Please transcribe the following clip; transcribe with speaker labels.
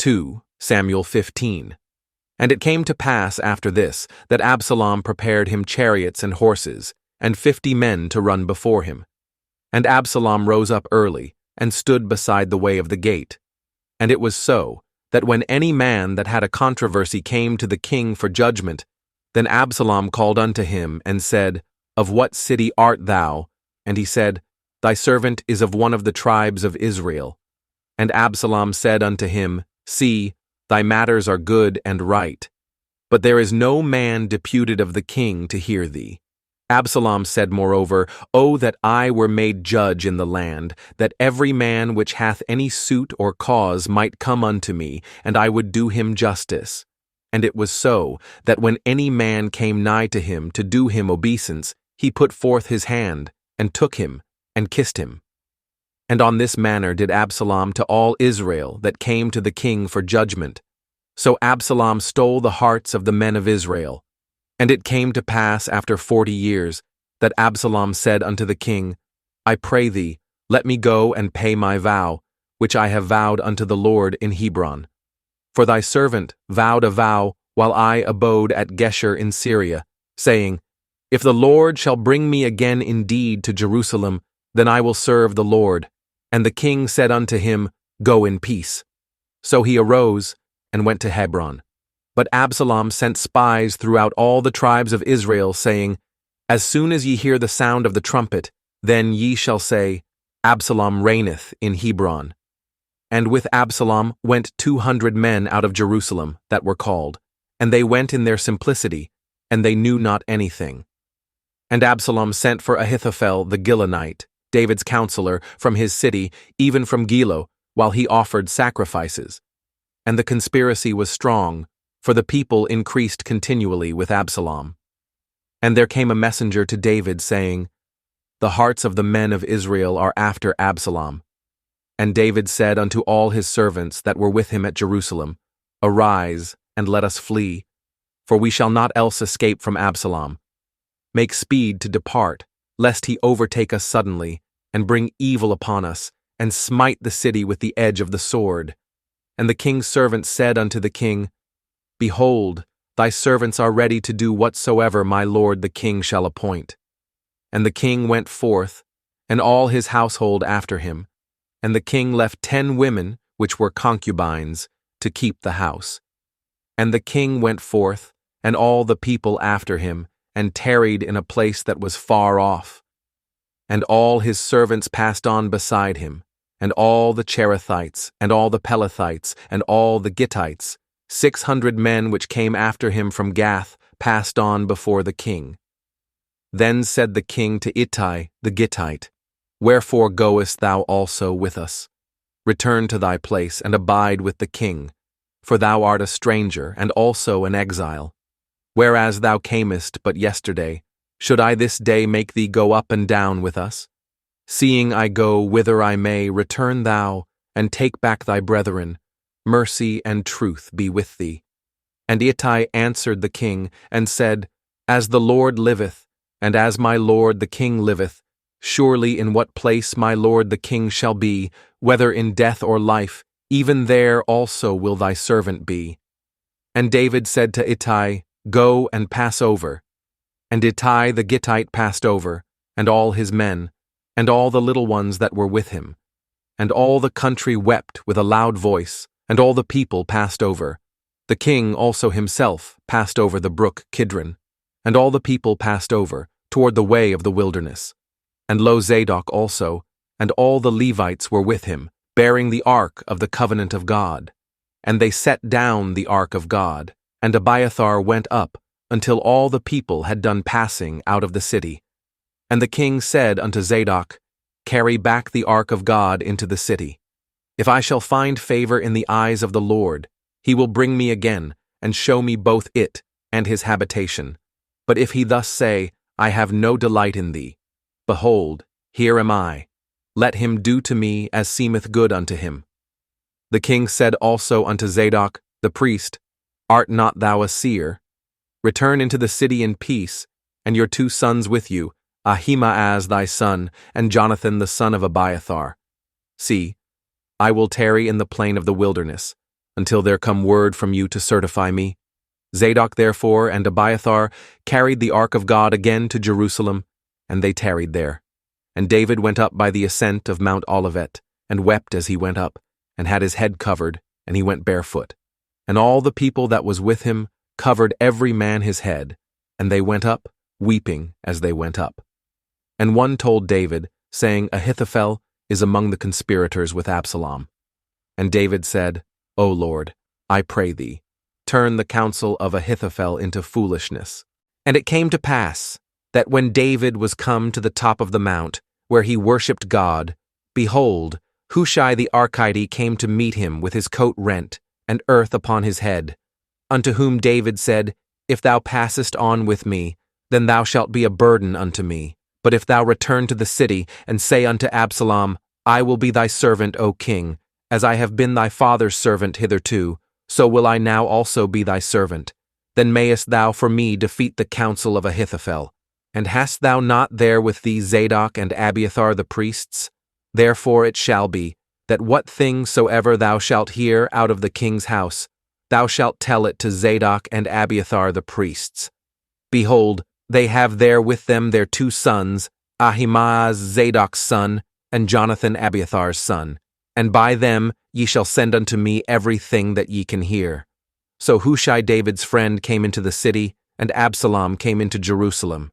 Speaker 1: 2 Samuel 15. And it came to pass after this that Absalom prepared him chariots and horses, and 50 men to run before him. And Absalom rose up early, and stood beside the way of the gate. And it was so, that when any man that had a controversy came to the king for judgment, then Absalom called unto him, and said, Of what city art thou? And he said, Thy servant is of one of the tribes of Israel. And Absalom said unto him, See, thy matters are good and right. But there is no man deputed of the king to hear thee. Absalom said moreover, O that I were made judge in the land, that every man which hath any suit or cause might come unto me, and I would do him justice. And it was so, that when any man came nigh to him to do him obeisance, he put forth his hand, and took him, and kissed him. And on this manner did Absalom to all Israel that came to the king for judgment. So Absalom stole the hearts of the men of Israel. And it came to pass after 40 years, that Absalom said unto the king, I pray thee, let me go and pay my vow, which I have vowed unto the Lord in Hebron. For thy servant vowed a vow while I abode at Geshur in Syria, saying, If the Lord shall bring me again indeed to Jerusalem, then I will serve the Lord. And the king said unto him, Go in peace. So he arose and went to Hebron. But Absalom sent spies throughout all the tribes of Israel, saying, As soon as ye hear the sound of the trumpet, then ye shall say, Absalom reigneth in Hebron. And with Absalom went 200 men out of Jerusalem that were called, and they went in their simplicity, and they knew not anything. And Absalom sent for Ahithophel the Gilonite, David's counselor, from his city, even from Gilo, while he offered sacrifices. And the conspiracy was strong, for the people increased continually with Absalom. And there came a messenger to David, saying, The hearts of the men of Israel are after Absalom. And David said unto all his servants that were with him at Jerusalem, Arise, and let us flee, for we shall not else escape from Absalom. Make speed to depart, lest he overtake us suddenly, and bring evil upon us, and smite the city with the edge of the sword. And the king's servants said unto the king, Behold, thy servants are ready to do whatsoever my lord the king shall appoint. And the king went forth, and all his household after him. And the king left 10 women, which were concubines, to keep the house. And the king went forth, and all the people after him, and tarried in a place that was far off. And all his servants passed on beside him, and all the Cherethites, and all the Pelethites, and all the Gittites, 600 men which came after him from Gath, passed on before the king. Then said the king to Ittai the Gittite, Wherefore goest thou also with us? Return to thy place, and abide with the king, for thou art a stranger, and also an exile. Whereas thou camest but yesterday, should I this day make thee go up and down with us? Seeing I go whither I may, return thou, and take back thy brethren. Mercy and truth be with thee. And Ittai answered the king, and said, As the Lord liveth, and as my lord the king liveth, surely in what place my lord the king shall be, whether in death or life, even there also will thy servant be. And David said to Ittai, Go and pass over. And Ittai the Gittite passed over, and all his men, and all the little ones that were with him. And all the country wept with a loud voice, and all the people passed over. The king also himself passed over the brook Kidron, and all the people passed over, toward the way of the wilderness. And lo, Zadok also, and all the Levites were with him, bearing the ark of the covenant of God. And they set down the ark of God, and Abiathar went up, until all the people had done passing out of the city. And the king said unto Zadok, Carry back the ark of God into the city. If I shall find favor in the eyes of the Lord, he will bring me again, and show me both it and his habitation. But if he thus say, I have no delight in thee, behold, here am I. Let him do to me as seemeth good unto him. The king said also unto Zadok the priest, Art not thou a seer? Return into the city in peace, and your 2 sons with you, Ahimaaz thy son, and Jonathan the son of Abiathar. See, I will tarry in the plain of the wilderness, until there come word from you to certify me. Zadok therefore and Abiathar carried the ark of God again to Jerusalem, and they tarried there. And David went up by the ascent of Mount Olivet, and wept as he went up, and had his head covered, and he went barefoot. And all the people that was with him covered every man his head, and they went up, weeping as they went up. And one told David, saying, Ahithophel is among the conspirators with Absalom. And David said, O Lord, I pray thee, turn the counsel of Ahithophel into foolishness. And it came to pass, that when David was come to the top of the mount, where he worshipped God, behold, Hushai the Archite came to meet him with his coat rent, and earth upon his head, unto whom David said, If thou passest on with me, then thou shalt be a burden unto me. But if thou return to the city, and say unto Absalom, I will be thy servant, O king, as I have been thy father's servant hitherto, so will I now also be thy servant. Then mayest thou for me defeat the counsel of Ahithophel. And hast thou not there with thee Zadok and Abiathar the priests? Therefore it shall be, that what thing soever thou shalt hear out of the king's house, thou shalt tell it to Zadok and Abiathar the priests. Behold, they have there with them their 2 sons, Ahimaaz Zadok's son, and Jonathan Abiathar's son. And by them ye shall send unto me everything that ye can hear. So Hushai David's friend came into the city, and Absalom came into Jerusalem.